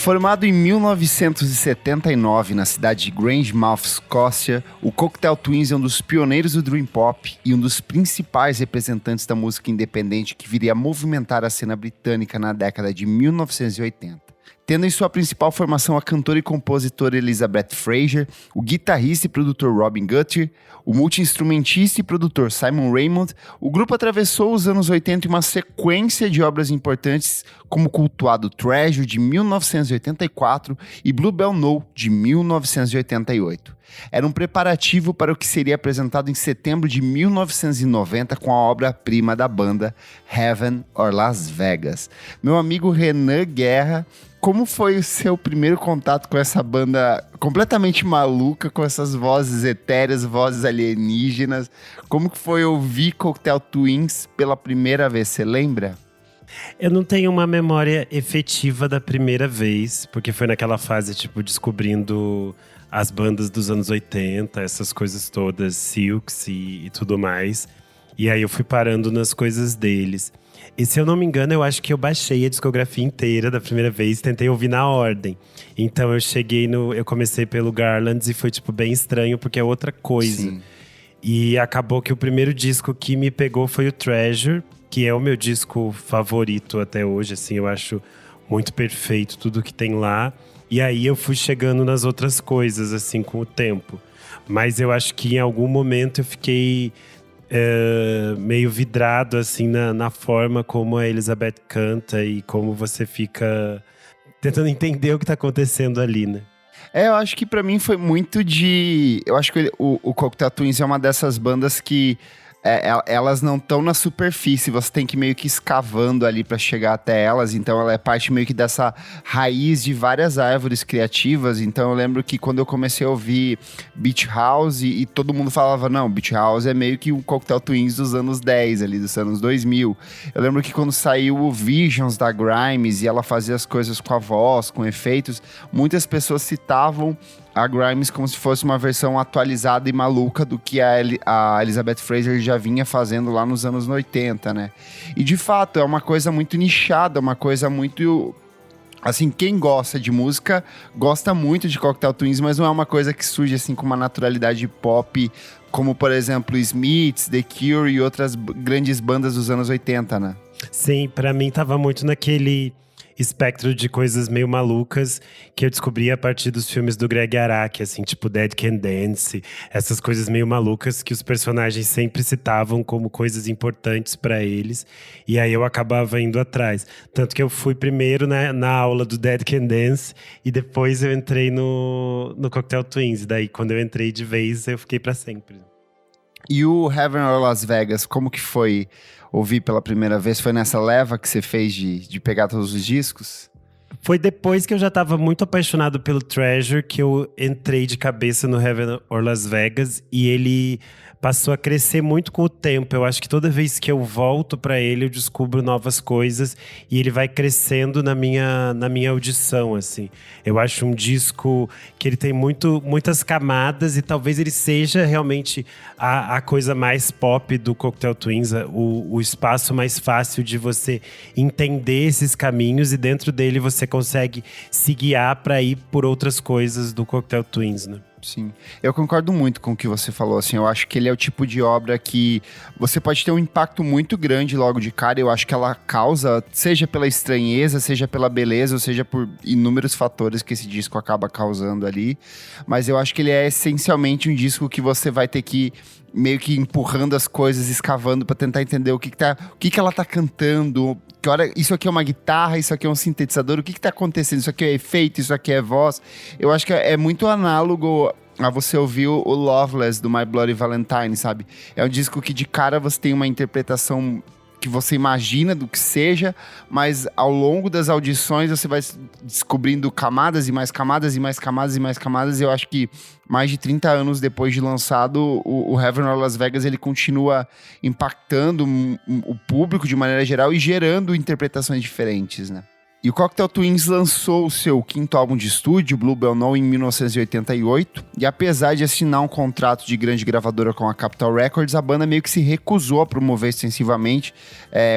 Formado em 1979 na cidade de Grangemouth, Escócia, o Cocteau Twins é um dos pioneiros do Dream Pop e um dos principais representantes da música independente que viria a movimentar a cena britânica na década de 1980. Tendo em sua principal formação a cantora e compositora Elizabeth Fraser, o guitarrista e produtor Robin Guthrie, o multi-instrumentista e produtor Simon Raymonde, o grupo atravessou os anos 80 em uma sequência de obras importantes como o cultuado Treasure, de 1984, e Bluebell No, de 1988. Era um preparativo para o que seria apresentado em setembro de 1990 com a obra-prima da banda, Heaven or Las Vegas. Meu amigo Renan Guerra, como foi o seu primeiro contato com essa banda completamente maluca, com essas vozes etéreas, vozes alienígenas? Como que foi ouvir Cocteau Twins pela primeira vez, você lembra? Eu não tenho uma memória efetiva da primeira vez, porque foi naquela fase, tipo, descobrindo as bandas dos anos 80, essas coisas todas, Silks e tudo mais. E aí eu fui parando nas coisas deles. E se eu não me engano, eu acho que eu baixei a discografia inteira da primeira vez e tentei ouvir na ordem. Então eu comecei pelo Garlands e foi tipo bem estranho, porque é outra coisa. Sim. E acabou que o primeiro disco que me pegou foi o Treasure, que é o meu disco favorito até hoje, assim, eu acho muito perfeito tudo que tem lá. E aí eu fui chegando nas outras coisas, assim, com o tempo. Mas eu acho que em algum momento eu fiquei meio vidrado, assim, na forma como a Elizabeth canta e como você fica tentando entender o que tá acontecendo ali, né? Eu acho que pra mim foi muito de... Eu acho que o Cocteau Twins é uma dessas bandas que elas não estão na superfície, você tem que meio que escavando ali pra chegar até elas, então ela é parte meio que dessa raiz de várias árvores criativas. Então eu lembro que quando eu comecei a ouvir Beach House e todo mundo falava, não, Beach House é meio que um Cocteau Twins dos anos 10 ali, dos anos 2000. Eu lembro que quando saiu o Visions da Grimes e ela fazia as coisas com a voz, com efeitos, muitas pessoas citavam a Grimes como se fosse uma versão atualizada e maluca do que a Elizabeth Fraser já vinha fazendo lá nos anos 80, né? E de fato, é uma coisa muito nichada, uma coisa muito... Assim, quem gosta de música, gosta muito de Cocteau Twins, mas não é uma coisa que surge assim com uma naturalidade pop, como por exemplo Smiths, The Cure e outras grandes bandas dos anos 80, né? Sim, pra mim tava muito naquele espectro de coisas meio malucas que eu descobri a partir dos filmes do Greg Araki, assim, tipo Dead Can Dance, essas coisas meio malucas que os personagens sempre citavam como coisas importantes pra eles, e aí eu acabava indo atrás. Tanto que eu fui primeiro na aula do Dead Can Dance e depois eu entrei no Cocteau Twins, daí quando eu entrei de vez eu fiquei pra sempre. E o Heaven or Las Vegas, como que foi ouvir pela primeira vez? Foi nessa leva que você fez de pegar todos os discos? Foi depois que eu já tava muito apaixonado pelo Treasure que eu entrei de cabeça no Heaven or Las Vegas, e ele passou a crescer muito com o tempo. Eu acho que toda vez que eu volto pra ele, eu descubro novas coisas e ele vai crescendo na minha audição, assim. Eu acho um disco que ele tem muitas camadas e talvez ele seja realmente a coisa mais pop do Cocteau Twins, o espaço mais fácil de você entender esses caminhos, e dentro dele você consegue se guiar pra ir por outras coisas do Cocteau Twins, né? Sim, eu concordo muito com o que você falou, assim, eu acho que ele é o tipo de obra que você pode ter um impacto muito grande logo de cara. Eu acho que ela causa, seja pela estranheza, seja pela beleza, ou seja por inúmeros fatores que esse disco acaba causando ali, mas eu acho que ele é essencialmente um disco que você vai ter que meio que empurrando as coisas, escavando pra tentar entender o que ela tá cantando. Que hora, isso aqui é uma guitarra, isso aqui é um sintetizador, o que tá acontecendo? Isso aqui é efeito, isso aqui é voz. Eu acho que é muito análogo a você ouvir o Loveless do My Bloody Valentine, sabe? É um disco que de cara você tem uma interpretação que você imagina do que seja, mas ao longo das audições você vai descobrindo camadas e mais camadas e mais camadas e mais camadas. E eu acho que mais de 30 anos depois de lançado, o Heaven or Las Vegas, ele continua impactando o público de maneira geral e gerando interpretações diferentes, né? E o Cocteau Twins lançou o seu quinto álbum de estúdio, Bluebell No, em 1988. E apesar de assinar um contrato de grande gravadora com a Capitol Records, a banda meio que se recusou a promover extensivamente.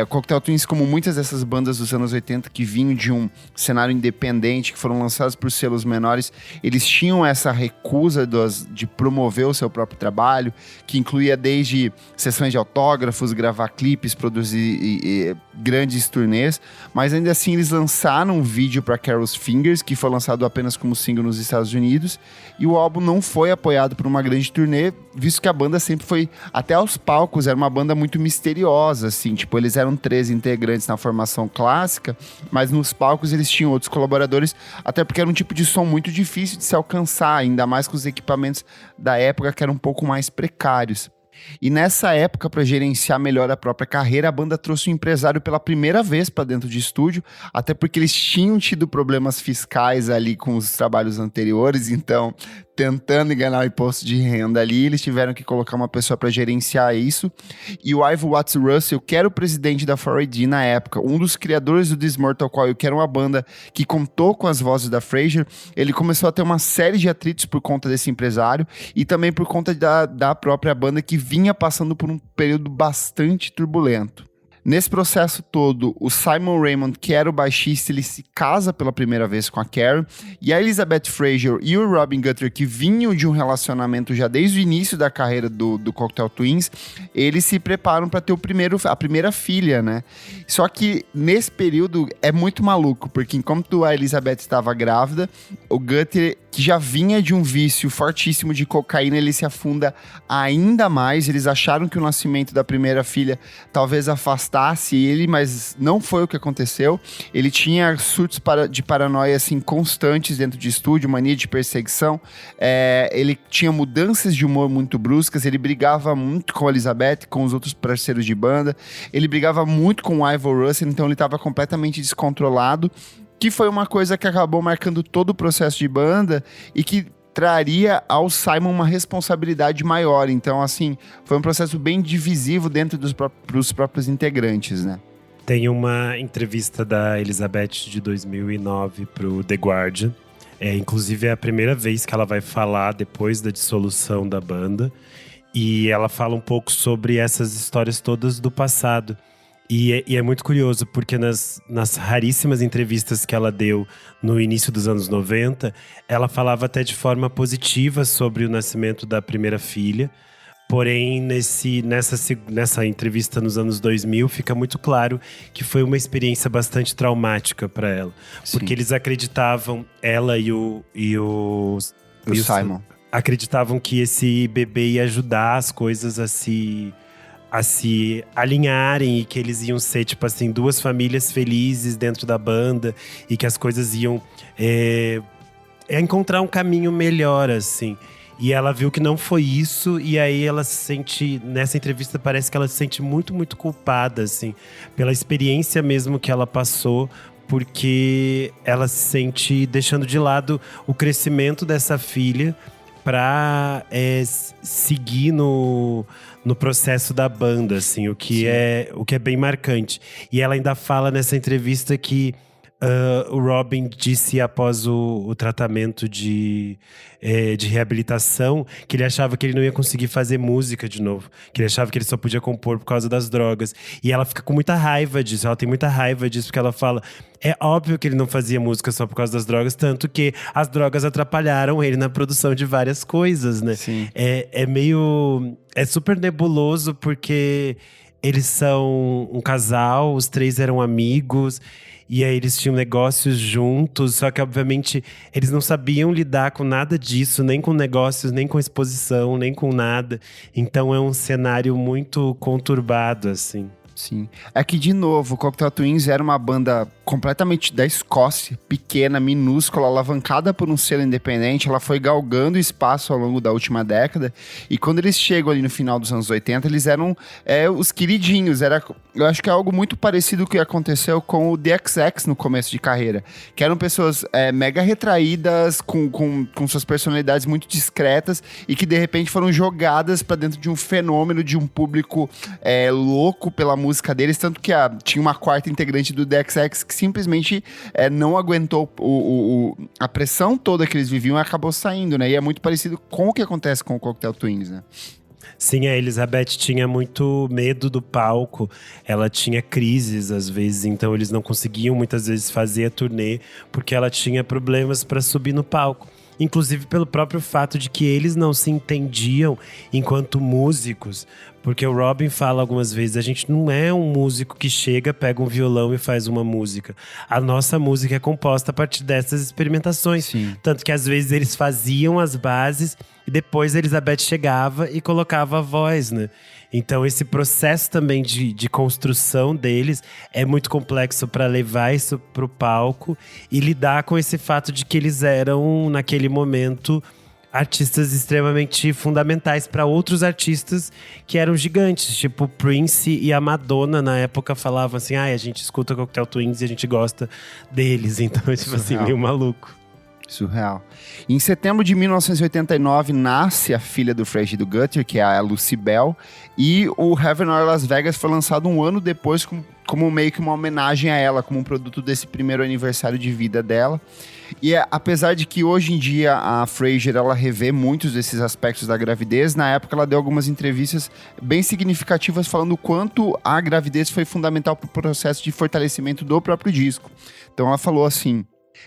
O Cocteau Twins, como muitas dessas bandas dos anos 80 que vinham de um cenário independente, que foram lançadas por selos menores, eles tinham essa recusa de promover o seu próprio trabalho, que incluía desde sessões de autógrafos, gravar clipes, produzir grandes turnês, mas ainda assim eles lançaram um vídeo para Carol's Fingers, que foi lançado apenas como single nos Estados Unidos, e o álbum não foi apoiado por uma grande turnê, visto que a banda sempre foi, até aos palcos, era uma banda muito misteriosa, assim, tipo, eles eram 13 integrantes na formação clássica, mas nos palcos eles tinham outros colaboradores, até porque era um tipo de som muito difícil de se alcançar, ainda mais com os equipamentos da época que eram um pouco mais precários. E nessa época, para gerenciar melhor a própria carreira, a banda trouxe um empresário pela primeira vez para dentro de estúdio, até porque eles tinham tido problemas fiscais ali com os trabalhos anteriores, então, tentando enganar o imposto de renda ali, eles tiveram que colocar uma pessoa para gerenciar isso. E o Ivo Watts Russell, que era o presidente da 4AD na época, um dos criadores do This Mortal Coil, que era uma banda que contou com as vozes da Frasier, ele começou a ter uma série de atritos por conta desse empresário e também por conta da própria banda, que vinha passando por um período bastante turbulento. Nesse processo todo, o Simon Raymond, que era o baixista, ele se casa pela primeira vez com a Karen, e a Elizabeth Fraser e o Robin Guthrie, que vinham de um relacionamento já desde o início da carreira do Cocteau Twins, eles se preparam para ter a primeira filha, né? Só que nesse período é muito maluco, porque enquanto a Elizabeth estava grávida, o Guthrie, que já vinha de um vício fortíssimo de cocaína, ele se afunda ainda mais. Eles acharam que o nascimento da primeira filha talvez afastasse ele, mas não foi o que aconteceu. Ele tinha surtos de paranoia assim, constantes dentro de estúdio, mania de perseguição. Ele tinha mudanças de humor muito bruscas, ele brigava muito com a Elizabeth, com os outros parceiros de banda. Ele brigava muito com o Ivo Russell, então ele estava completamente descontrolado, que foi uma coisa que acabou marcando todo o processo de banda e que traria ao Simon uma responsabilidade maior. Então, assim, foi um processo bem divisivo dentro dos próprios integrantes, né? Tem uma entrevista da Elizabeth de 2009 pro The Guardian. Inclusive, é a primeira vez que ela vai falar depois da dissolução da banda. E ela fala um pouco sobre essas histórias todas do passado. E é muito curioso, porque nas raríssimas entrevistas que ela deu no início dos anos 90, ela falava até de forma positiva sobre o nascimento da primeira filha. Porém, nessa entrevista nos anos 2000, fica muito claro que foi uma experiência bastante traumática para ela. Sim. Porque eles acreditavam, ela e o Simon, acreditavam que esse bebê ia ajudar as coisas a se alinharem e que eles iam ser, tipo assim, duas famílias felizes dentro da banda e que as coisas iam encontrar um caminho melhor, assim. E ela viu que não foi isso, e aí ela se sente, nessa entrevista parece que ela se sente muito, muito culpada, assim, pela experiência mesmo que ela passou, porque ela se sente deixando de lado o crescimento dessa filha para seguir no processo da banda, assim, o que é bem marcante. E ela ainda fala nessa entrevista que o Robin disse após o tratamento de reabilitação que ele achava que ele não ia conseguir fazer música de novo, que ele achava que ele só podia compor por causa das drogas. E ela fica com muita raiva disso, ela tem muita raiva disso, porque ela fala, é óbvio que ele não fazia música só por causa das drogas, tanto que as drogas atrapalharam ele na produção de várias coisas, né? Sim. É super nebuloso, porque eles são um casal, os três eram amigos, e aí eles tinham negócios juntos, só que obviamente eles não sabiam lidar com nada disso, nem com negócios, nem com exposição, nem com nada. Então é um cenário muito conturbado, assim. Sim. É que, de novo, o Cocteau Twins era uma banda completamente da Escócia, pequena, minúscula, alavancada por um selo independente. Ela foi galgando espaço ao longo da última década. E quando eles chegam ali no final dos anos 80, eles eram os queridinhos. Eu acho que é algo muito parecido com o que aconteceu com o The XX no começo de carreira. Que eram pessoas mega retraídas, com suas personalidades muito discretas e que, de repente, foram jogadas para dentro de um fenômeno de um público louco pela música música deles, tanto que tinha uma quarta integrante do DXX que simplesmente não aguentou a pressão toda que eles viviam e acabou saindo, né? E é muito parecido com o que acontece com o Cocteau Twins, né? Sim, a Elizabeth tinha muito medo do palco, ela tinha crises às vezes, então eles não conseguiam muitas vezes fazer a turnê porque ela tinha problemas para subir no palco. Inclusive pelo próprio fato de que eles não se entendiam enquanto músicos. Porque o Robin fala algumas vezes, a gente não é um músico que chega, pega um violão e faz uma música. A nossa música é composta a partir dessas experimentações. Sim. Tanto que às vezes eles faziam as bases e depois a Elizabeth chegava e colocava a voz, né? Então esse processo também de construção deles é muito complexo para levar isso pro palco e lidar com esse fato de que eles eram, naquele momento, artistas extremamente fundamentais para outros artistas que eram gigantes, tipo Prince e a Madonna na época falavam assim, a gente escuta Cocteau Twins e a gente gosta deles, então é tipo assim, meio maluco. Surreal. Em setembro de 1989, nasce a filha do Fred e do Guthrie, que é a Lucy Bell, e o Heaven or Las Vegas foi lançado um ano depois como meio que uma homenagem a ela, como um produto desse primeiro aniversário de vida dela. E apesar de que hoje em dia a Fraser, ela revê muitos desses aspectos da gravidez, na época ela deu algumas entrevistas bem significativas falando o quanto a gravidez foi fundamental para o processo de fortalecimento do próprio disco. Então ela falou assim: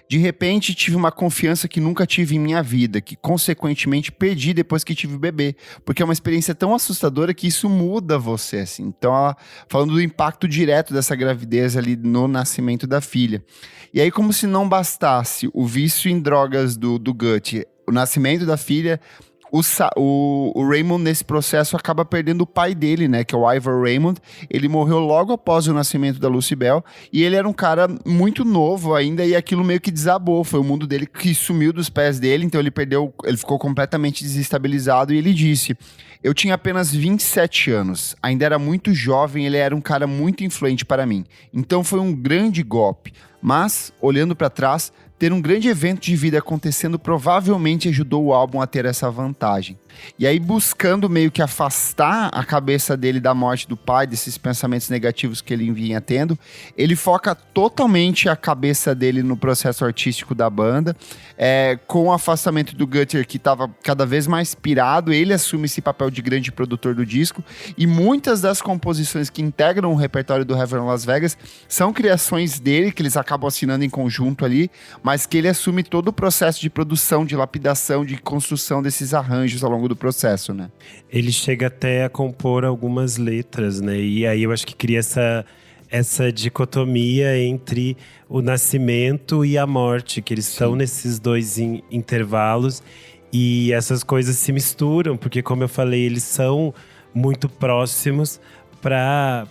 de repente tive uma confiança que nunca tive em minha vida, que consequentemente perdi depois que tive o bebê, porque é uma experiência tão assustadora que isso muda você, assim. Então ela falando do impacto direto dessa gravidez ali no nascimento da filha. E aí, como se não bastasse o vício em drogas do Guthrie, o nascimento da filha, o Raymond, nesse processo, acaba perdendo o pai dele, né? Que é o Ivor Raymond. Ele morreu logo após o nascimento da Lucy Bell. E ele era um cara muito novo ainda. E aquilo meio que desabou. Foi o mundo dele que sumiu dos pés dele. Então ele ficou completamente desestabilizado. E ele disse: eu tinha apenas 27 anos. Ainda era muito jovem. Ele era um cara muito influente para mim. Então foi um grande golpe. Mas, olhando para trás, ter um grande evento de vida acontecendo provavelmente ajudou o álbum a ter essa vantagem. E aí, buscando meio que afastar a cabeça dele da morte do pai, desses pensamentos negativos que ele vinha tendo, ele foca totalmente a cabeça dele no processo artístico da banda. Com o afastamento do Guthrie, que estava cada vez mais pirado, ele assume esse papel de grande produtor do disco, e muitas das composições que integram o repertório do Heaven Las Vegas são criações dele, que eles acabam assinando em conjunto ali, mas que ele assume todo o processo de produção, de lapidação, de construção desses arranjos ao longo do processo, né? Ele chega até a compor algumas letras, né? E aí eu acho que cria essa dicotomia entre o nascimento e a morte, que eles estão nesses dois intervalos, e essas coisas se misturam, porque, como eu falei, eles são muito próximos para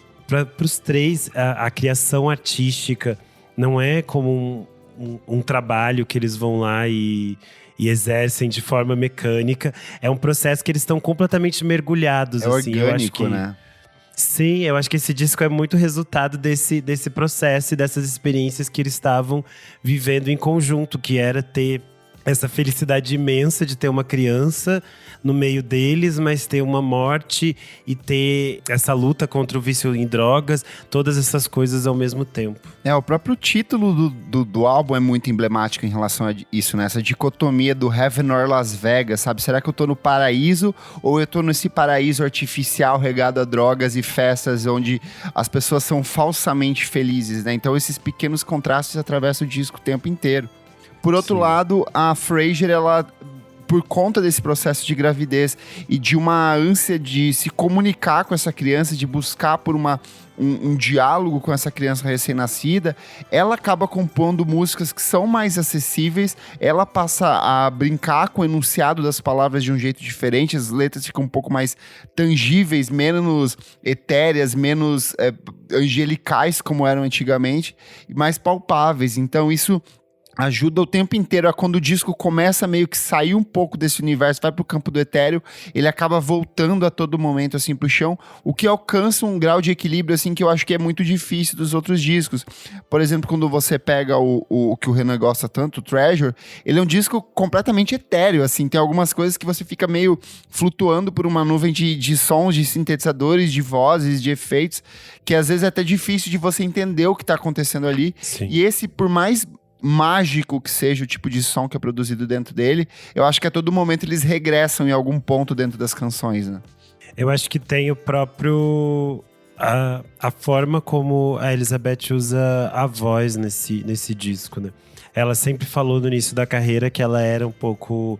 os três. A criação artística não é como um trabalho que eles vão lá e exercem de forma mecânica. É um processo que eles estão completamente mergulhados. É assim. orgânico, eu acho que, né? Sim, eu acho que esse disco é muito resultado desse processo e dessas experiências que eles estavam vivendo em conjunto, que era ter essa felicidade imensa de ter uma criança no meio deles, mas ter uma morte e ter essa luta contra o vício em drogas, todas essas coisas ao mesmo tempo. O próprio título do álbum é muito emblemático em relação a isso, né? Essa dicotomia do Heaven or Las Vegas, sabe? Será que eu tô no paraíso ou eu tô nesse paraíso artificial regado a drogas e festas onde as pessoas são falsamente felizes, né? Então esses pequenos contrastes atravessam o disco o tempo inteiro. Por outro lado, a Fraser, ela, por conta desse processo de gravidez e de uma ânsia de se comunicar com essa criança, de buscar por um diálogo com essa criança recém-nascida, ela acaba compondo músicas que são mais acessíveis, ela passa a brincar com o enunciado das palavras de um jeito diferente, as letras ficam um pouco mais tangíveis, menos etéreas, menos angelicais como eram antigamente, e mais palpáveis. Então isso ajuda o tempo inteiro a quando o disco começa meio que sair um pouco desse universo, vai pro campo do etéreo, ele acaba voltando a todo momento, assim, pro chão, o que alcança um grau de equilíbrio, assim, que eu acho que é muito difícil dos outros discos. Por exemplo, quando você pega o que o Renan gosta tanto, o Treasure, ele é um disco completamente etéreo, assim, tem algumas coisas que você fica meio flutuando por uma nuvem de sons, de sintetizadores, de vozes, de efeitos, que às vezes é até difícil de você entender o que tá acontecendo ali. Sim. E esse, por mais mágico que seja o tipo de som que é produzido dentro dele, eu acho que a todo momento eles regressam em algum ponto dentro das canções, né? Eu acho que tem o próprio… A forma como a Elizabeth usa a voz nesse disco, né? Ela sempre falou no início da carreira que ela era um pouco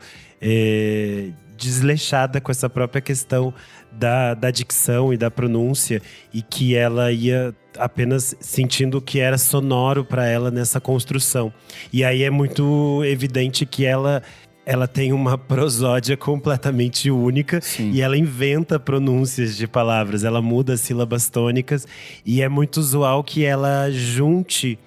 desleixada com essa própria questão da dicção e da pronúncia, e que ela ia apenas sentindo o que era sonoro para ela nessa construção. E aí é muito evidente que ela tem uma prosódia completamente única. Sim. E ela inventa pronúncias de palavras, ela muda as sílabas tônicas, e é muito usual que ela junte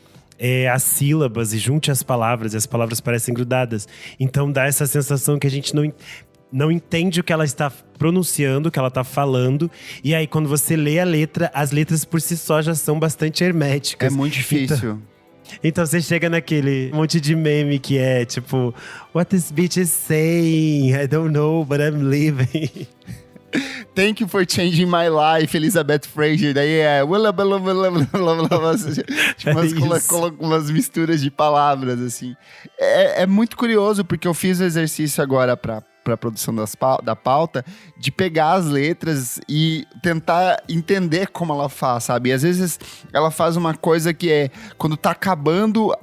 as sílabas e junte as palavras, e as palavras parecem grudadas. Então dá essa sensação que a gente não entende o que ela está pronunciando, o que ela está falando. E aí, quando você lê a letra, as letras por si só já são bastante herméticas. É muito difícil. Então você chega naquele monte de meme que é tipo… What this bitch is saying? I don't know, but I'm living. Thank you for changing my life, Elizabeth Fraser. Daí tipo, umas misturas de palavras, assim. É muito curioso, porque eu fiz o exercício agora pra produção da pauta, de pegar as letras e tentar entender como ela faz, sabe? E às vezes ela faz uma coisa que é… Quando tá acabando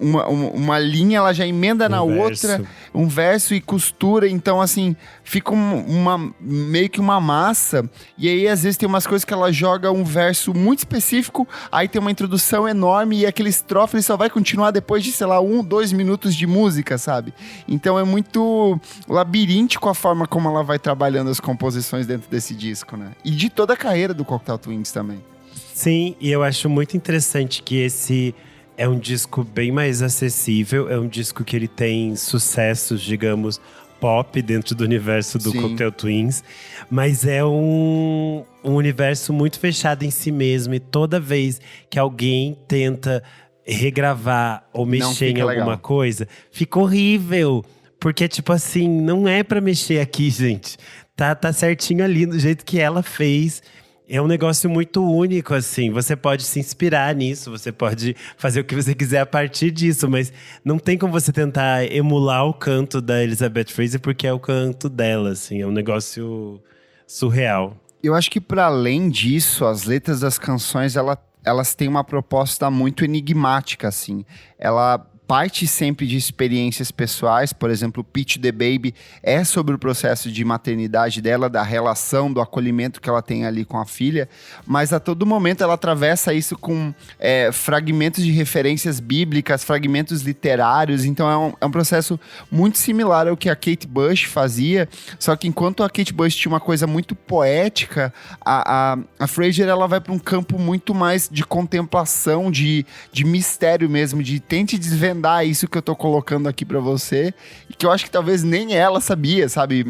uma linha, ela já emenda na outra, um verso e costura. Então, assim, fica meio que uma massa. E aí, às vezes, tem umas coisas que ela joga um verso muito específico, aí tem uma introdução enorme e aquele estrofe ele só vai continuar depois de, sei lá, 2 minutos de música, sabe? Então é muito labiríntico a forma como ela vai trabalhando as composições dentro desse disco, né? E de toda a carreira do Cocteau Twins também. Sim, e eu acho muito interessante que esse… é um disco bem mais acessível, é um disco que ele tem sucessos, digamos, pop dentro do universo do Cocteau Twins, mas é um universo muito fechado em si mesmo, e toda vez que alguém tenta regravar ou mexer em alguma coisa, fica horrível, porque tipo assim, não é pra mexer aqui, gente, tá certinho ali do jeito que ela fez. É um negócio muito único, assim. Você pode se inspirar nisso, você pode fazer o que você quiser a partir disso, mas não tem como você tentar emular o canto da Elizabeth Fraser, porque é o canto dela, assim. É um negócio surreal. Eu acho que, para além disso, as letras das canções, elas têm uma proposta muito enigmática, assim. Ela parte sempre de experiências pessoais. Por exemplo, Pitch the Baby é sobre o processo de maternidade dela, da relação, do acolhimento que ela tem ali com a filha, mas a todo momento ela atravessa isso com fragmentos de referências bíblicas, fragmentos literários. Então é um processo muito similar ao que a Kate Bush fazia, só que enquanto a Kate Bush tinha uma coisa muito poética, a Fraser ela vai para um campo muito mais de contemplação, de mistério mesmo, de tente desvendar isso que eu tô colocando aqui pra você, e que eu acho que talvez nem ela sabia, sabe?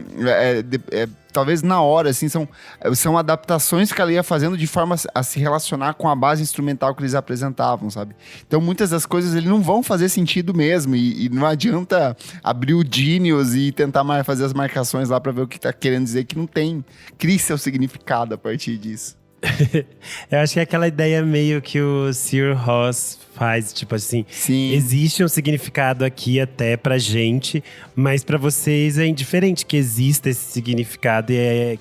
Talvez na hora, assim, são adaptações que ela ia fazendo de forma a se relacionar com a base instrumental que eles apresentavam, sabe? Então muitas das coisas eles não vão fazer sentido mesmo, e não adianta abrir o Genius e tentar fazer as marcações lá pra ver o que tá querendo dizer, que não tem, cria seu significado a partir disso. Eu acho que é aquela ideia meio que o Sir Ross faz, tipo assim… Sim. Existe um significado aqui até pra gente, mas pra vocês é indiferente que exista esse significado, e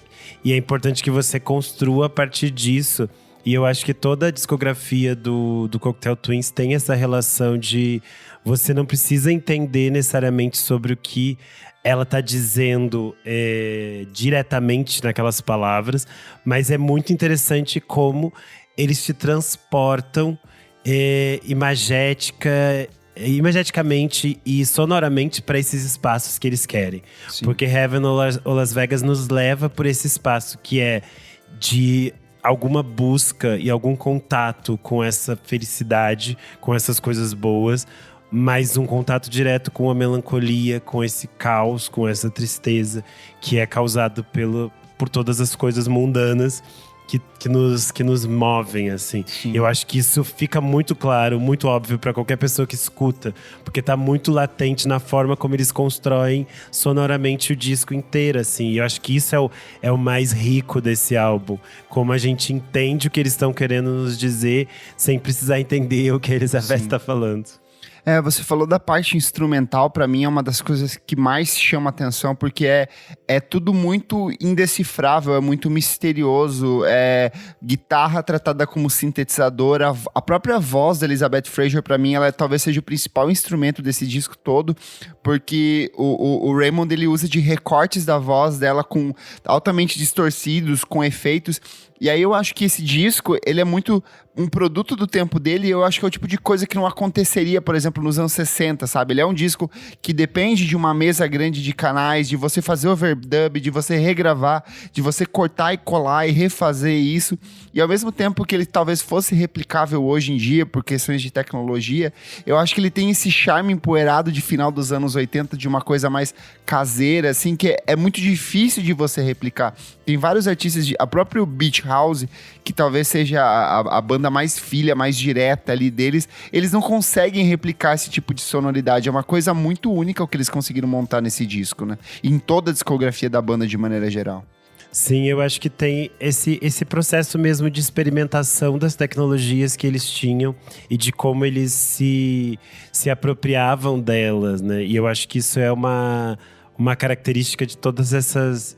é importante que você construa a partir disso. E eu acho que toda a discografia do Cocteau Twins tem essa relação de… Você não precisa entender necessariamente sobre o que ela tá dizendo diretamente naquelas palavras, mas é muito interessante como eles te transportam imageticamente e sonoramente para esses espaços que eles querem. Sim. Porque Heaven ou Las Vegas nos leva por esse espaço que é de alguma busca e algum contato com essa felicidade, com essas coisas boas. mas um contato direto com a melancolia, com esse caos, com essa tristeza que é causado por todas as coisas mundanas que nos movem, assim. Sim. Eu acho que isso fica muito claro, muito óbvio para qualquer pessoa que escuta, porque tá muito latente na forma como eles constroem sonoramente o disco inteiro, assim. E eu acho que isso é o mais rico desse álbum, como a gente entende o que eles estão querendo nos dizer, sem precisar entender o que a Elizabeth está falando. Você falou da parte instrumental, pra mim é uma das coisas que mais chama atenção, porque é tudo muito indecifrável, é muito misterioso, guitarra tratada como sintetizador, a própria voz da Elizabeth Fraser, pra mim, ela talvez seja o principal instrumento desse disco todo, porque o Raymond, ele usa de recortes da voz dela altamente distorcidos, com efeitos. E aí eu acho que esse disco, ele é muito um produto do tempo dele, e eu acho que é o tipo de coisa que não aconteceria, por exemplo, nos anos 60, sabe? Ele é um disco que depende de uma mesa grande de canais, de você fazer overdub, de você regravar, de você cortar e colar e refazer isso. E ao mesmo tempo que ele talvez fosse replicável hoje em dia, por questões de tecnologia, eu acho que ele tem esse charme empoeirado de final dos anos 80, de uma coisa mais caseira, assim, que é muito difícil de você replicar. Tem vários artistas, a própria Beach House, que talvez seja a banda mais filha, mais direta ali deles, eles não conseguem replicar esse tipo de sonoridade. É uma coisa muito única o que eles conseguiram montar nesse disco, né? E em toda a discografia da banda de maneira geral. Sim, eu acho que tem esse processo mesmo de experimentação das tecnologias que eles tinham e de como eles se apropriavam delas, né? E eu acho que isso é uma característica de todas essas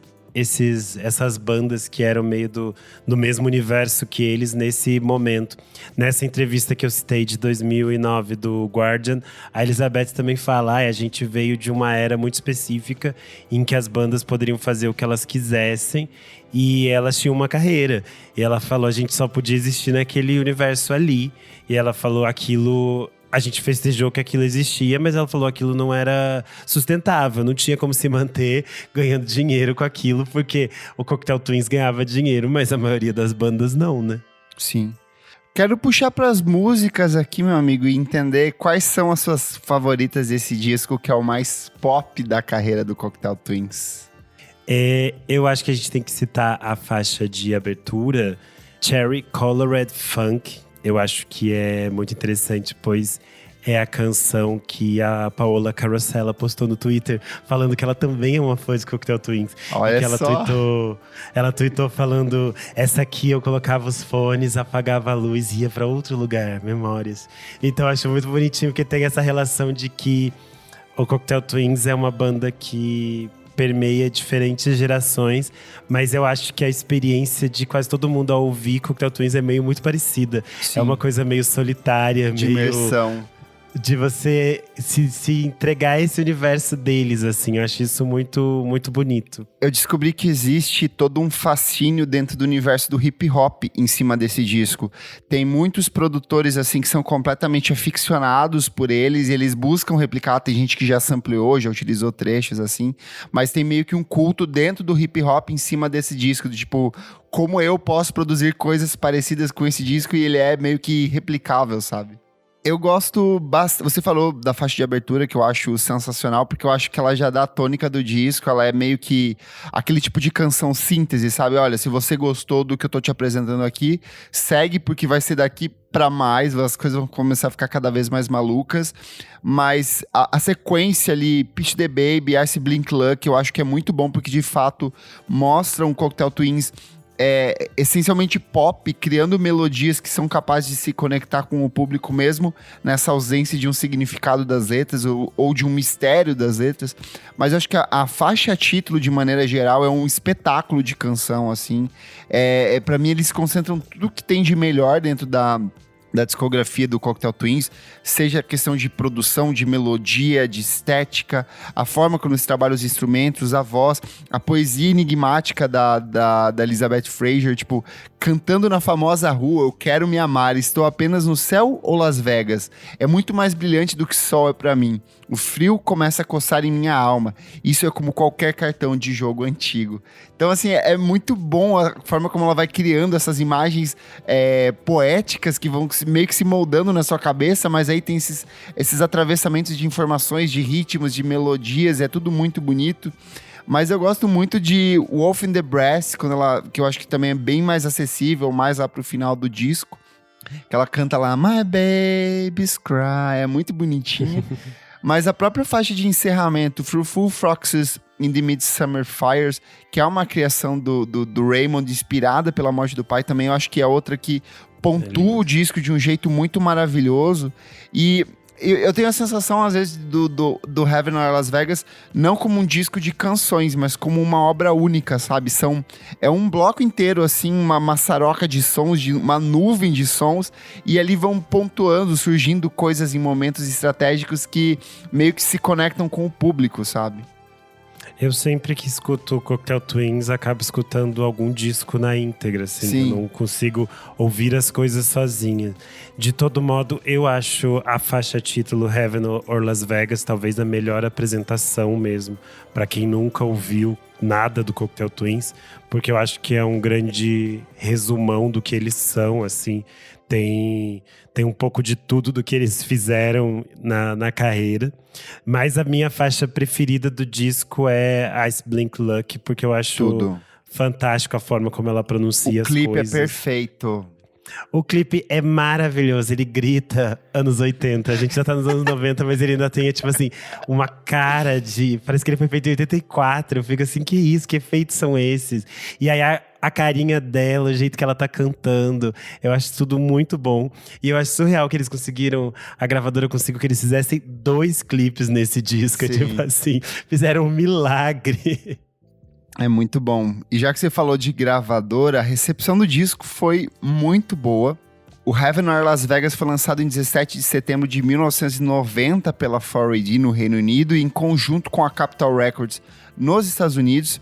bandas que eram meio do mesmo universo que eles nesse momento. Nessa entrevista que eu citei de 2009 do Guardian, a Elizabeth também fala: a gente veio de uma era muito específica em que as bandas poderiam fazer o que elas quisessem e elas tinham uma carreira. E ela falou: a gente só podia existir naquele universo ali. E ela falou aquilo… A gente festejou que aquilo existia, mas ela falou que aquilo não era sustentável. Não tinha como se manter ganhando dinheiro com aquilo, porque o Cocteau Twins ganhava dinheiro, mas a maioria das bandas não, né? Sim. Quero puxar para as músicas aqui, meu amigo, e entender quais são as suas favoritas desse disco, que é o mais pop da carreira do Cocteau Twins. Eu acho que a gente tem que citar a faixa de abertura, Cherry Colored Funk. Eu acho que é muito interessante, pois é a canção que a Paola Carosella postou no Twitter, falando que ela também é uma fã de Cocteau Twins. Olha que ela só! Ela tweetou falando: essa aqui eu colocava os fones, apagava a luz e ia pra outro lugar, memórias. Então eu acho muito bonitinho, porque tem essa relação de que o Cocteau Twins é uma banda que permeia diferentes gerações, mas eu acho que a experiência de quase todo mundo ao ouvir Cocteau Twins é muito parecida. Sim. É uma coisa meio solitária, de imersão. De você se entregar a esse universo deles, assim. Eu acho isso muito, muito bonito. Eu descobri que existe todo um fascínio dentro do universo do hip hop em cima desse disco. Tem muitos produtores, assim, que são completamente aficionados por eles e eles buscam replicar. Tem gente que já sampleou, já utilizou trechos, assim. Mas tem meio que um culto dentro do hip hop em cima desse disco. De, tipo, como eu posso produzir coisas parecidas com esse disco e ele é meio que replicável, sabe? Eu gosto bastante. Você falou da faixa de abertura, que eu acho sensacional, porque eu acho que ela já dá a tônica do disco. Ela é meio que aquele tipo de canção síntese, sabe? Olha, se você gostou do que eu tô te apresentando aqui, segue, porque vai ser daqui pra mais. As coisas vão começar a ficar cada vez mais malucas. Mas a sequência ali, Pitch the Baby, Ice Blink Luck, eu acho que é muito bom, porque de fato mostra um Cocteau Twins essencialmente pop, criando melodias que são capazes de se conectar com o público mesmo nessa ausência de um significado das letras ou de um mistério das letras. Mas eu acho que a faixa título, de maneira geral, é um espetáculo de canção, assim. Pra mim, eles concentram tudo que tem de melhor dentro da discografia do Cocteau Twins, seja a questão de produção, de melodia, de estética, a forma como eles trabalham os instrumentos, a voz, a poesia enigmática da Elizabeth Fraser, tipo, cantando na famosa rua: eu quero me amar, estou apenas no céu ou Las Vegas? É muito mais brilhante do que sol é pra mim. O frio começa a coçar em minha alma. Isso é como qualquer cartão de jogo antigo. Então, assim, é muito bom a forma como ela vai criando essas imagens poéticas que vão meio que se moldando na sua cabeça, mas aí tem esses atravessamentos de informações, de ritmos, de melodias, é tudo muito bonito. Mas eu gosto muito de Wolf in the Brass, que eu acho que também é bem mais acessível, mais lá pro final do disco. Que ela canta lá, My Baby's Cry, é muito bonitinha. Mas a própria faixa de encerramento, Through Full Foxes in the Midsummer Fires, que é uma criação do Raymond, inspirada pela morte do pai, também eu acho que é outra que pontua o disco de um jeito muito maravilhoso. E eu tenho a sensação, às vezes, do Heaven or Las Vegas, não como um disco de canções, mas como uma obra única, sabe? É um bloco inteiro, assim, uma maçaroca de sons, uma nuvem de sons, e ali vão pontuando, surgindo coisas em momentos estratégicos que meio que se conectam com o público, sabe? Eu sempre que escuto o Cocteau Twins, acabo escutando algum disco na íntegra, assim. Sim. Eu não consigo ouvir as coisas sozinha. De todo modo, eu acho a faixa título Heaven or Las Vegas talvez a melhor apresentação mesmo, para quem nunca ouviu nada do Cocteau Twins, porque eu acho que é um grande resumão do que eles são, assim. Tem um pouco de tudo do que eles fizeram na carreira. Mas a minha faixa preferida do disco é Ice Blink Luck, porque eu acho fantástico a forma como ela pronuncia as coisas. O clipe é perfeito. O clipe é maravilhoso, ele grita anos 80. A gente já tá nos anos 90, mas ele ainda tem, tipo assim, uma cara de… Parece que ele foi feito em 84. Eu fico assim, que isso? Que efeitos são esses? E aí a carinha dela, o jeito que ela tá cantando, eu acho tudo muito bom. E eu acho surreal que eles conseguiram… A gravadora conseguiu que eles fizessem 2 clipes nesse disco. Sim. Tipo assim, fizeram um milagre. É muito bom. E já que você falou de gravadora, a recepção do disco foi muito boa. O Heaven or Las Vegas foi lançado em 17 de setembro de 1990 pela 4AD no Reino Unido e em conjunto com a Capitol Records nos Estados Unidos.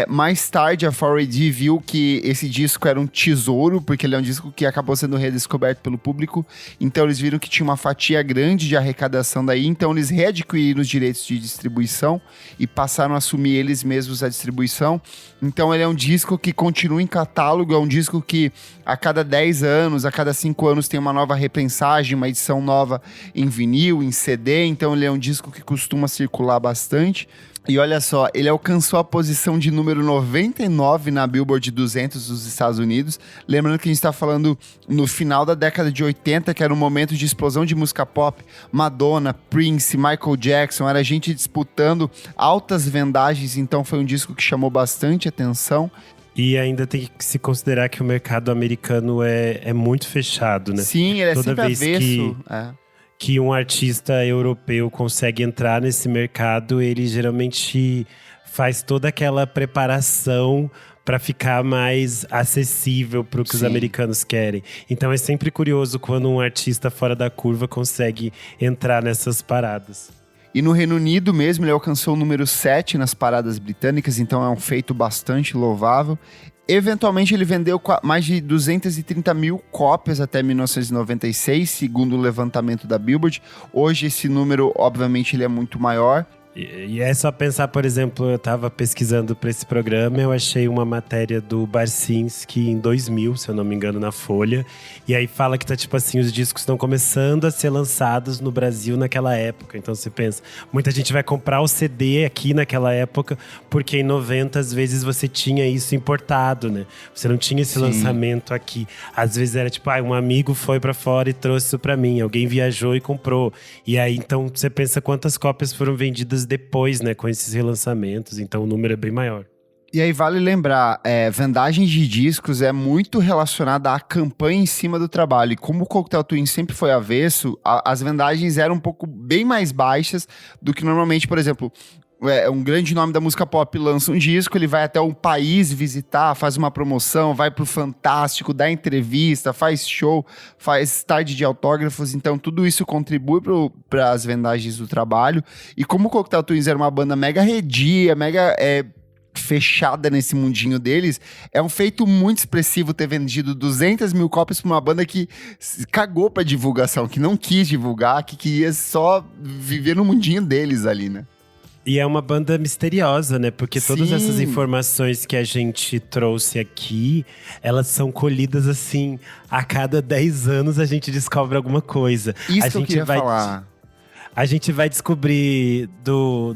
Mais tarde, a 4AD viu que esse disco era um tesouro, porque ele é um disco que acabou sendo redescoberto pelo público. Então, eles viram que tinha uma fatia grande de arrecadação daí. Então, eles readquiriram os direitos de distribuição e passaram a assumir eles mesmos a distribuição. Então, ele é um disco que continua em catálogo. É um disco que a cada 10 anos, a cada 5 anos tem uma nova repensagem, uma edição nova em vinil, em CD. Então, ele é um disco que costuma circular bastante. E olha só, ele alcançou a posição de número 99 na Billboard 200 dos Estados Unidos. Lembrando que a gente está falando no final da década de 80, que era um momento de explosão de música pop. Madonna, Prince, Michael Jackson, era gente disputando altas vendagens, então foi um disco que chamou bastante atenção. E ainda tem que se considerar que o mercado americano é muito fechado, né? Sim, ele é Toda sempre vez avesso. que um artista europeu consegue entrar nesse mercado, ele geralmente faz toda aquela preparação para ficar mais acessível para o que os americanos querem. Então é sempre curioso quando um artista fora da curva consegue entrar nessas paradas. E no Reino Unido mesmo, ele alcançou o número 7 nas paradas britânicas, então é um feito bastante louvável. Eventualmente, ele vendeu mais de 230 mil cópias até 1996, segundo o levantamento da Billboard. Hoje, esse número, obviamente, ele é muito maior. E é só pensar, por exemplo, eu tava pesquisando para esse programa, eu achei uma matéria do Barcinski em 2000, se eu não me engano, na Folha. E aí fala que tá tipo assim, os discos estão começando a ser lançados no Brasil naquela época. Então você pensa, muita gente vai comprar o CD aqui naquela época, porque em 90 às vezes você tinha isso importado, né? Você não tinha esse lançamento aqui. Às vezes era tipo, um amigo foi para fora e trouxe isso para mim. Alguém viajou e comprou. E aí então você pensa quantas cópias foram vendidas depois, né, com esses relançamentos, então o número é bem maior. E aí vale lembrar, vendagens de discos é muito relacionada à campanha em cima do trabalho. E como o Cocteau Twins sempre foi avesso, as vendagens eram um pouco bem mais baixas do que normalmente, por exemplo, um grande nome da música pop lança um disco, ele vai até um país visitar, faz uma promoção, vai pro Fantástico, dá entrevista, faz show, faz tarde de autógrafos, então tudo isso contribui para as vendagens do trabalho. E como o Cocteau Twins era uma banda mega redia, mega fechada nesse mundinho deles, é um feito muito expressivo ter vendido 200 mil cópias para uma banda que cagou pra divulgação, que não quis divulgar, que queria só viver no mundinho deles ali, né? E é uma banda misteriosa, né? Porque todas essas Sim. informações que a gente trouxe aqui, elas são colhidas assim, a cada 10 anos a gente descobre alguma coisa. Isso a que eu gente queria vai falar. A gente vai descobrir do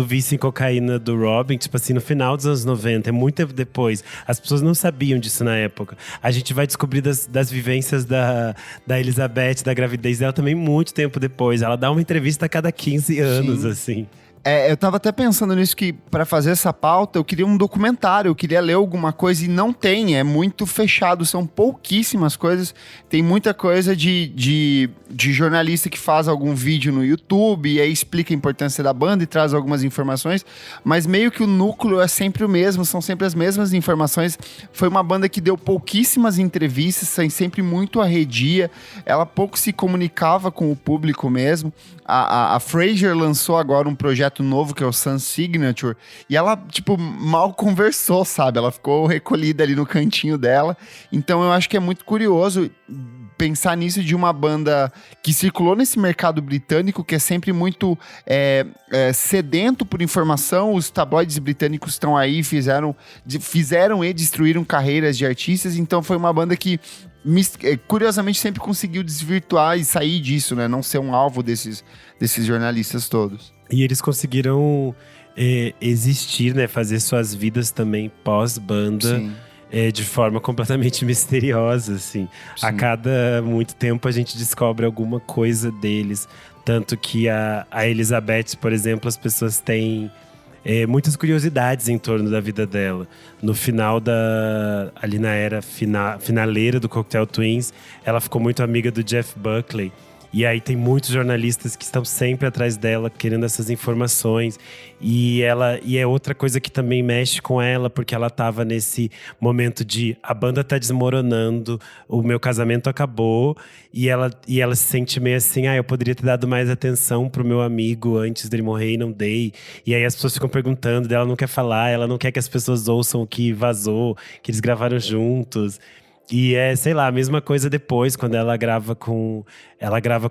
vício em cocaína do Robin, tipo assim, no final dos anos 90, é muito tempo depois. As pessoas não sabiam disso na época. A gente vai descobrir das vivências da Elizabeth, da gravidez dela também muito tempo depois. Ela dá uma entrevista a cada 15 anos, Sim. assim. Eu tava até pensando nisso, que para fazer essa pauta eu queria um documentário, eu queria ler alguma coisa e não tem, é muito fechado, são pouquíssimas coisas. Tem muita coisa de jornalista que faz algum vídeo no YouTube e aí explica a importância da banda e traz algumas informações, mas meio que o núcleo é sempre o mesmo, são sempre as mesmas informações. Foi uma banda que deu pouquíssimas entrevistas, sempre muito arredia, ela pouco se comunicava com o público mesmo. A Frasier lançou agora um projeto novo, que é o Sun Signature, e ela, tipo, mal conversou, sabe? Ela ficou recolhida ali no cantinho dela. Então eu acho que é muito curioso pensar nisso, de uma banda que circulou nesse mercado britânico, que é sempre muito sedento por informação. Os tabloides britânicos estão aí, fizeram e destruíram carreiras de artistas. Então foi uma banda que curiosamente sempre conseguiu desvirtuar e sair disso, né? Não ser um alvo desses jornalistas todos. E eles conseguiram existir, né? Fazer suas vidas também pós-banda. Sim. De forma completamente misteriosa, assim. Sim. A cada muito tempo a gente descobre alguma coisa deles. Tanto que a Elizabeth, por exemplo, as pessoas têm muitas curiosidades em torno da vida dela. No final ali na era finaleira do Cocteau Twins, ela ficou muito amiga do Jeff Buckley. E aí tem muitos jornalistas que estão sempre atrás dela, querendo essas informações. E é outra coisa que também mexe com ela, porque ela tava nesse momento de a banda tá desmoronando, o meu casamento acabou, e ela se sente meio assim, eu poderia ter dado mais atenção pro meu amigo antes dele morrer e não dei. E aí as pessoas ficam perguntando, ela não quer falar, ela não quer que as pessoas ouçam o que vazou, que eles gravaram juntos. E sei lá, a mesma coisa depois, quando ela grava com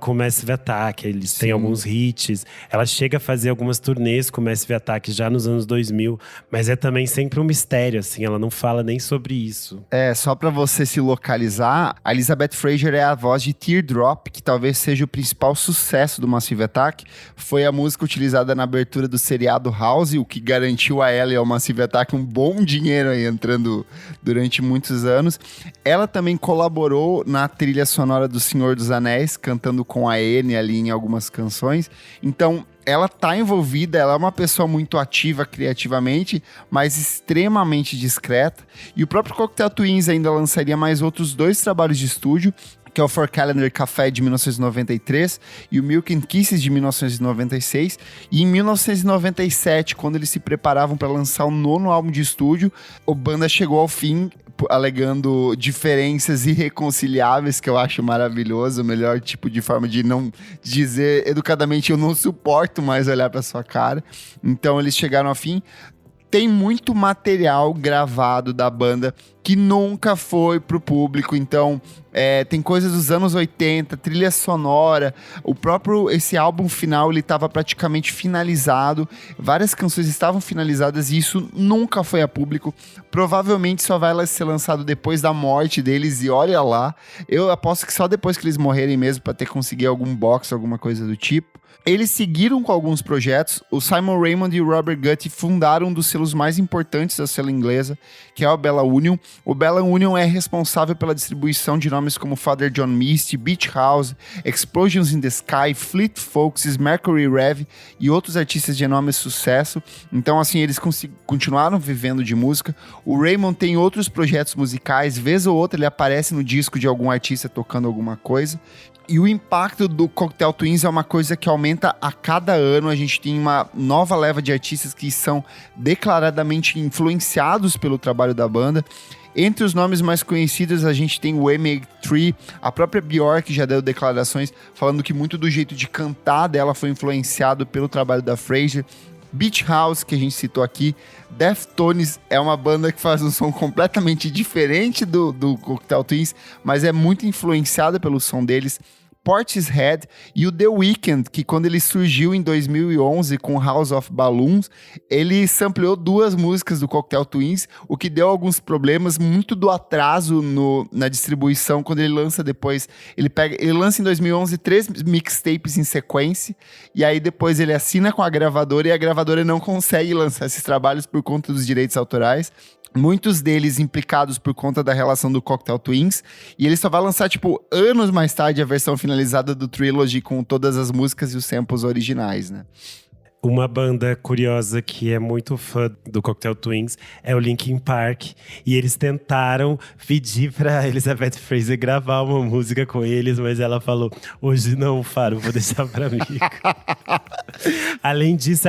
o Massive Attack, eles têm alguns hits. Ela chega a fazer algumas turnês com o Massive Attack já nos anos 2000, mas é também sempre um mistério, assim, ela não fala nem sobre isso. Só pra você se localizar, a Elizabeth Fraser é a voz de Teardrop, que talvez seja o principal sucesso do Massive Attack. Foi a música utilizada na abertura do seriado House, o que garantiu a ela e ao Massive Attack um bom dinheiro aí entrando durante muitos anos. Ela também colaborou na trilha sonora do Senhor dos Anéis, cantando com a Anne ali em algumas canções. Então, ela tá envolvida, ela é uma pessoa muito ativa criativamente, mas extremamente discreta. E o próprio Cocteau Twins ainda lançaria mais outros 2 trabalhos de estúdio, que é o For Calendar Café de 1993 e o Milk and Kisses de 1996. E em 1997, quando eles se preparavam para lançar o 9º álbum de estúdio, a banda chegou ao fim alegando diferenças irreconciliáveis, que eu acho maravilhoso, o melhor tipo de forma de não dizer educadamente, eu não suporto mais olhar para sua cara. Então eles chegaram ao fim. Tem muito material gravado da banda que nunca foi pro público, então tem coisas dos anos 80, trilha sonora, esse álbum final ele estava praticamente finalizado, várias canções estavam finalizadas e isso nunca foi a público, provavelmente só vai ser lançado depois da morte deles e olha lá, eu aposto que só depois que eles morrerem mesmo para conseguir algum box, alguma coisa do tipo. Eles seguiram com alguns projetos. O Simon Raymond e o Robert Guthrie fundaram um dos selos mais importantes da cena inglesa, que é o Bella Union. O Bella Union é responsável pela distribuição de nomes como Father John Misty, Beach House, Explosions in the Sky, Fleet Foxes, Mercury Rev e outros artistas de enorme sucesso. Então, assim, eles continuaram vivendo de música. O Raymond tem outros projetos musicais, vez ou outra ele aparece no disco de algum artista tocando alguma coisa. E o impacto do Cocteau Twins é uma coisa que aumenta a cada ano. A gente tem uma nova leva de artistas que são declaradamente influenciados pelo trabalho da banda. Entre os nomes mais conhecidos, a gente tem o M83, a própria Björk já deu declarações falando que muito do jeito de cantar dela foi influenciado pelo trabalho da Fraser. Beach House, que a gente citou aqui. Deftones é uma banda que faz um som completamente diferente do Cocteau Twins, mas é muito influenciada pelo som deles. Portishead e o The Weeknd, que quando ele surgiu em 2011 com House of Balloons, ele sampleou 2 músicas do Cocteau Twins, o que deu alguns problemas, muito do atraso na distribuição, quando ele lança depois. Ele lança em 2011 3 mixtapes em sequência, e aí depois ele assina com a gravadora, e a gravadora não consegue lançar esses trabalhos por conta dos direitos autorais. Muitos deles implicados por conta da relação do Cocteau Twins. E ele só vai lançar, tipo, anos mais tarde a versão finalizada do Trilogy com todas as músicas e os samples originais, né? Uma banda curiosa que é muito fã do Cocteau Twins é o Linkin Park. E eles tentaram pedir pra Elizabeth Fraser gravar uma música com eles, mas ela falou, hoje não, Faro, vou deixar pra mim. Além disso,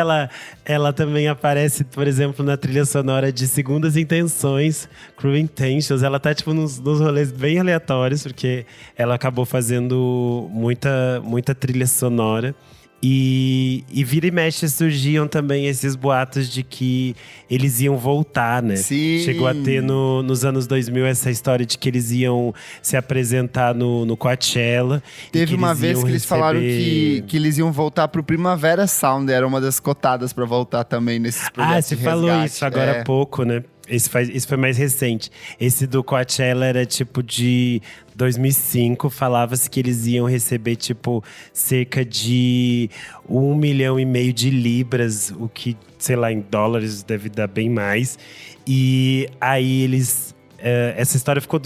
ela também aparece, por exemplo, na trilha sonora de Segundas Intenções, Cruel Intentions. Ela tá, tipo, nos rolês bem aleatórios, porque ela acabou fazendo muita trilha sonora. E vira e mexe surgiam também esses boatos de que eles iam voltar, né? Sim. Chegou a ter nos anos 2000 essa história de que eles iam se apresentar no Coachella. Teve uma vez que eles falaram que eles iam voltar pro Primavera Sound, era uma das cotadas pra voltar também nesses projetos. Ah, você falou isso agora há pouco, né? Esse foi mais recente. Esse do Coachella era tipo de 2005. Falava-se que eles iam receber tipo cerca de 1,5 milhão de libras, o que, sei lá, em dólares deve dar bem mais. E aí eles… essa história ficou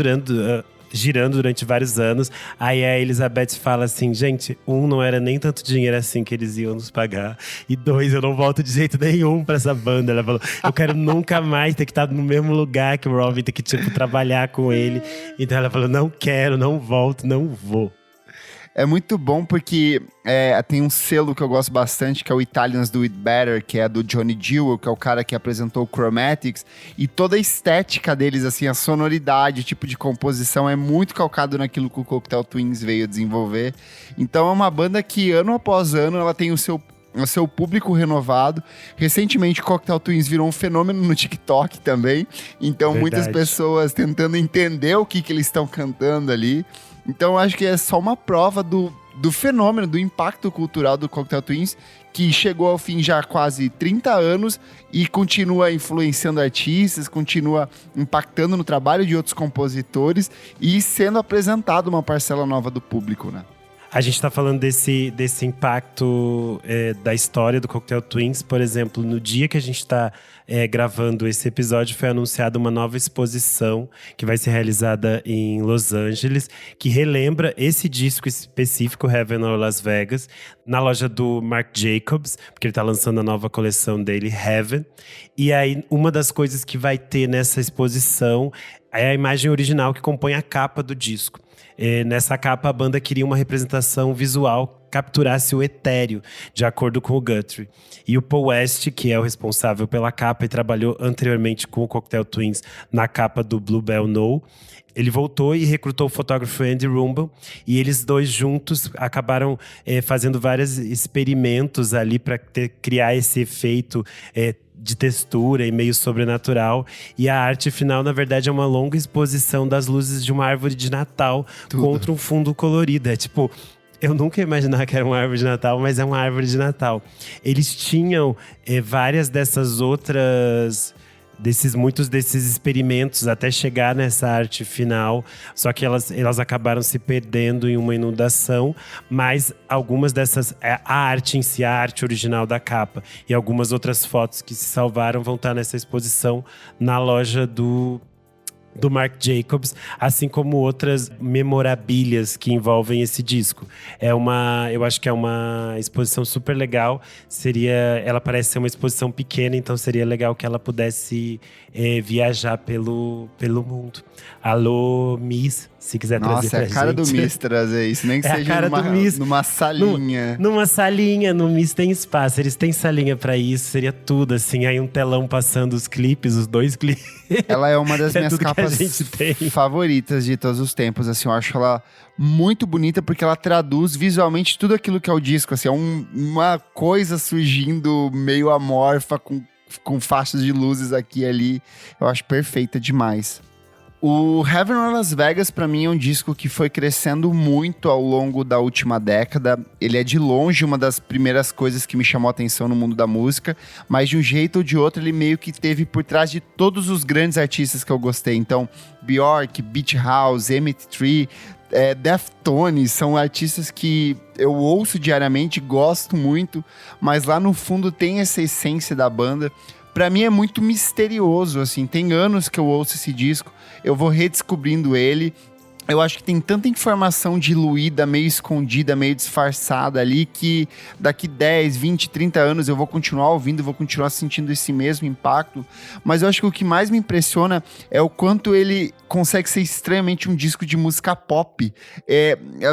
girando durante vários anos. Aí a Elizabeth fala assim, gente, não era nem tanto dinheiro assim que eles iam nos pagar. E 2, eu não volto de jeito nenhum pra essa banda. Ela falou, eu quero nunca mais ter que estar no mesmo lugar que o Robbie, ter que, tipo, trabalhar com ele. Então ela falou, não quero, não volto, não vou. É muito bom porque tem um selo que eu gosto bastante, que é o Italians Do It Better, que é do Johnny Jewel, que é o cara que apresentou o Chromatics. E toda a estética deles, assim, a sonoridade, o tipo de composição é muito calcado naquilo que o Cocteau Twins veio desenvolver. Então é uma banda que, ano após ano, ela tem o seu público renovado. Recentemente, o Cocteau Twins virou um fenômeno no TikTok também. Então, muitas pessoas tentando entender o que eles estão cantando ali. Então, eu acho que é só uma prova do fenômeno, do impacto cultural do Cocteau Twins, que chegou ao fim já há quase 30 anos e continua influenciando artistas, continua impactando no trabalho de outros compositores e sendo apresentado uma parcela nova do público, né? A gente tá falando desse impacto da história do Cocteau Twins. Por exemplo, no dia que a gente tá gravando esse episódio, foi anunciada uma nova exposição que vai ser realizada em Los Angeles, que relembra esse disco específico, Heaven or Las Vegas, na loja do Marc Jacobs, porque ele tá lançando a nova coleção dele, Heaven. E aí, uma das coisas que vai ter nessa exposição é a imagem original que compõe a capa do disco. Nessa capa, a banda queria uma representação visual que capturasse o etéreo, de acordo com o Guthrie. E o Paul West, que é o responsável pela capa e trabalhou anteriormente com o Cocteau Twins na capa do Bluebell No, ele voltou e recrutou o fotógrafo Andy Rumble, e eles dois juntos acabaram fazendo vários experimentos ali para criar esse efeito de textura e meio sobrenatural. E a arte final, na verdade, é uma longa exposição das luzes de uma árvore de Natal contra um fundo colorido. É tipo… Eu nunca ia imaginar que era uma árvore de Natal, mas é uma árvore de Natal. Eles tinham várias dessas outras… muitos desses experimentos até chegar nessa arte final, só que elas acabaram se perdendo em uma inundação, mas algumas dessas, a arte em si, a arte original da capa e algumas outras fotos que se salvaram vão estar nessa exposição na loja do Marc Jacobs, assim como outras memorabilias que envolvem esse disco. Eu acho que é uma exposição super legal. Ela parece ser uma exposição pequena, então seria legal que ela pudesse viajar pelo mundo. Alô, Miss, se quiser trazer pra gente. Nossa, é a cara do Miss trazer isso, nem que seja numa salinha. Numa salinha, no Miss tem espaço, eles têm salinha pra isso, seria tudo assim, aí um telão passando os clipes, os 2 clipes. Ela é uma das minhas capas favoritas de todos os tempos, assim, eu acho ela muito bonita porque ela traduz visualmente tudo aquilo que é o disco, assim, é uma coisa surgindo meio amorfa, com faixas de luzes aqui e ali, eu acho perfeita demais. O Heaven or Las Vegas, pra mim, é um disco que foi crescendo muito ao longo da última década. Ele é de longe uma das primeiras coisas que me chamou a atenção no mundo da música, mas de um jeito ou de outro ele meio que teve por trás de todos os grandes artistas que eu gostei. Então, Bjork, Beach House, Emmett Tree, Deftones, são artistas que eu ouço diariamente, gosto muito, mas lá no fundo tem essa essência da banda. Pra mim é muito misterioso, assim, tem anos que eu ouço esse disco, eu vou redescobrindo ele. Eu acho que tem tanta informação diluída, meio escondida, meio disfarçada ali, que daqui 10, 20, 30 anos eu vou continuar ouvindo, vou continuar sentindo esse mesmo impacto. Mas eu acho que o que mais me impressiona é o quanto ele consegue ser extremamente um disco de música pop.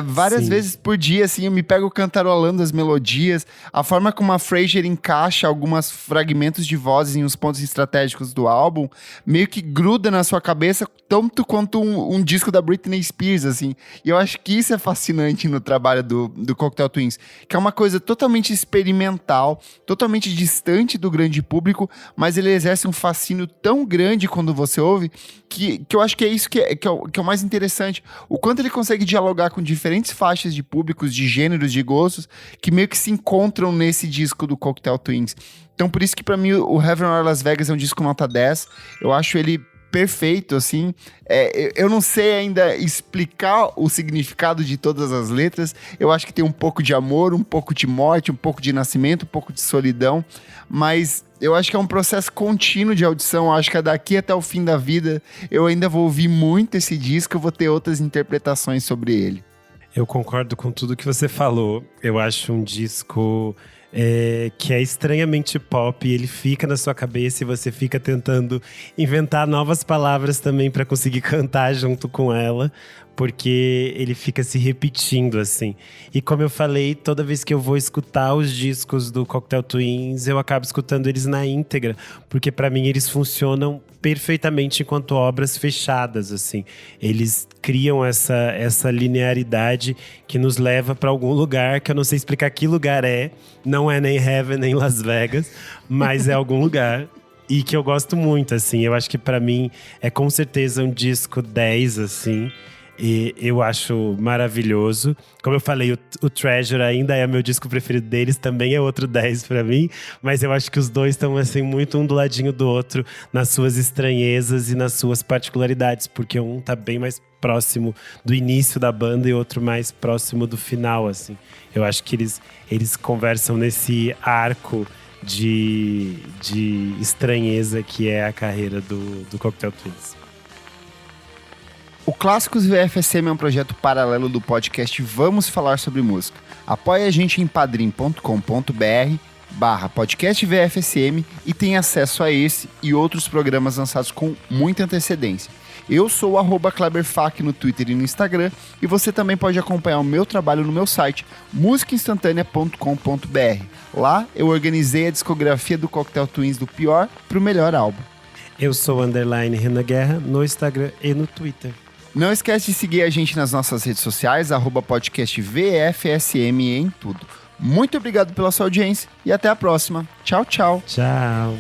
Várias vezes por dia, assim, eu me pego cantarolando as melodias, a forma como a Fraser encaixa alguns fragmentos de vozes em uns pontos estratégicos do álbum, meio que gruda na sua cabeça, tanto quanto um disco da Britney Spears, assim. E eu acho que isso é fascinante no trabalho do Cocteau Twins, que é uma coisa totalmente experimental, totalmente distante do grande público, mas ele exerce um fascínio tão grande quando você ouve, que eu acho que é isso que é o mais interessante. O quanto ele consegue dialogar com diferentes faixas de públicos, de gêneros, de gostos, que meio que se encontram nesse disco do Cocteau Twins. Então, por isso que pra mim o Heaven or Las Vegas é um disco nota 10. Eu acho ele perfeito, assim. Eu não sei ainda explicar o significado de todas as letras. Eu acho que tem um pouco de amor, um pouco de morte, um pouco de nascimento, um pouco de solidão, mas eu acho que é um processo contínuo de audição. Eu acho que daqui até o fim da vida eu ainda vou ouvir muito esse disco, eu vou ter outras interpretações sobre ele. Eu concordo com tudo que você falou. Eu acho um disco que é estranhamente pop, ele fica na sua cabeça e você fica tentando inventar novas palavras também para conseguir cantar junto com ela, porque ele fica se repetindo, assim. E como eu falei, toda vez que eu vou escutar os discos do Cocteau Twins, eu acabo escutando eles na íntegra, porque para mim eles funcionam perfeitamente enquanto obras fechadas, assim. Eles criam essa linearidade que nos leva para algum lugar que eu não sei explicar que lugar é. Não é nem Heaven, nem Las Vegas, mas é algum lugar. E que eu gosto muito, assim. Eu acho que pra mim é com certeza um disco 10, assim. E eu acho maravilhoso. Como eu falei, o Treasure ainda é meu disco preferido deles, também é outro 10 pra mim. Mas eu acho que os dois estão assim, muito um do ladinho do outro, nas suas estranhezas e nas suas particularidades. Porque um tá bem mais próximo do início da banda e outro mais próximo do final, assim. Eu acho que eles conversam nesse arco de estranheza que é a carreira do Cocteau Twins. O Clássicos VFSM é um projeto paralelo do podcast Vamos Falar Sobre Música. Apoie a gente em padrim.com.br/podcast VFSM e tem acesso a esse e outros programas lançados com muita antecedência. Eu sou o @KleberFak no Twitter e no Instagram, e você também pode acompanhar o meu trabalho no meu site, musicainstantanea.com.br. Lá eu organizei a discografia do Cocteau Twins do pior pro melhor álbum. Eu sou _Renan Guerra no Instagram e no Twitter. Não esquece de seguir a gente nas nossas redes sociais, @podcast VFSM em tudo. Muito obrigado pela sua audiência e até a próxima. Tchau, tchau. Tchau.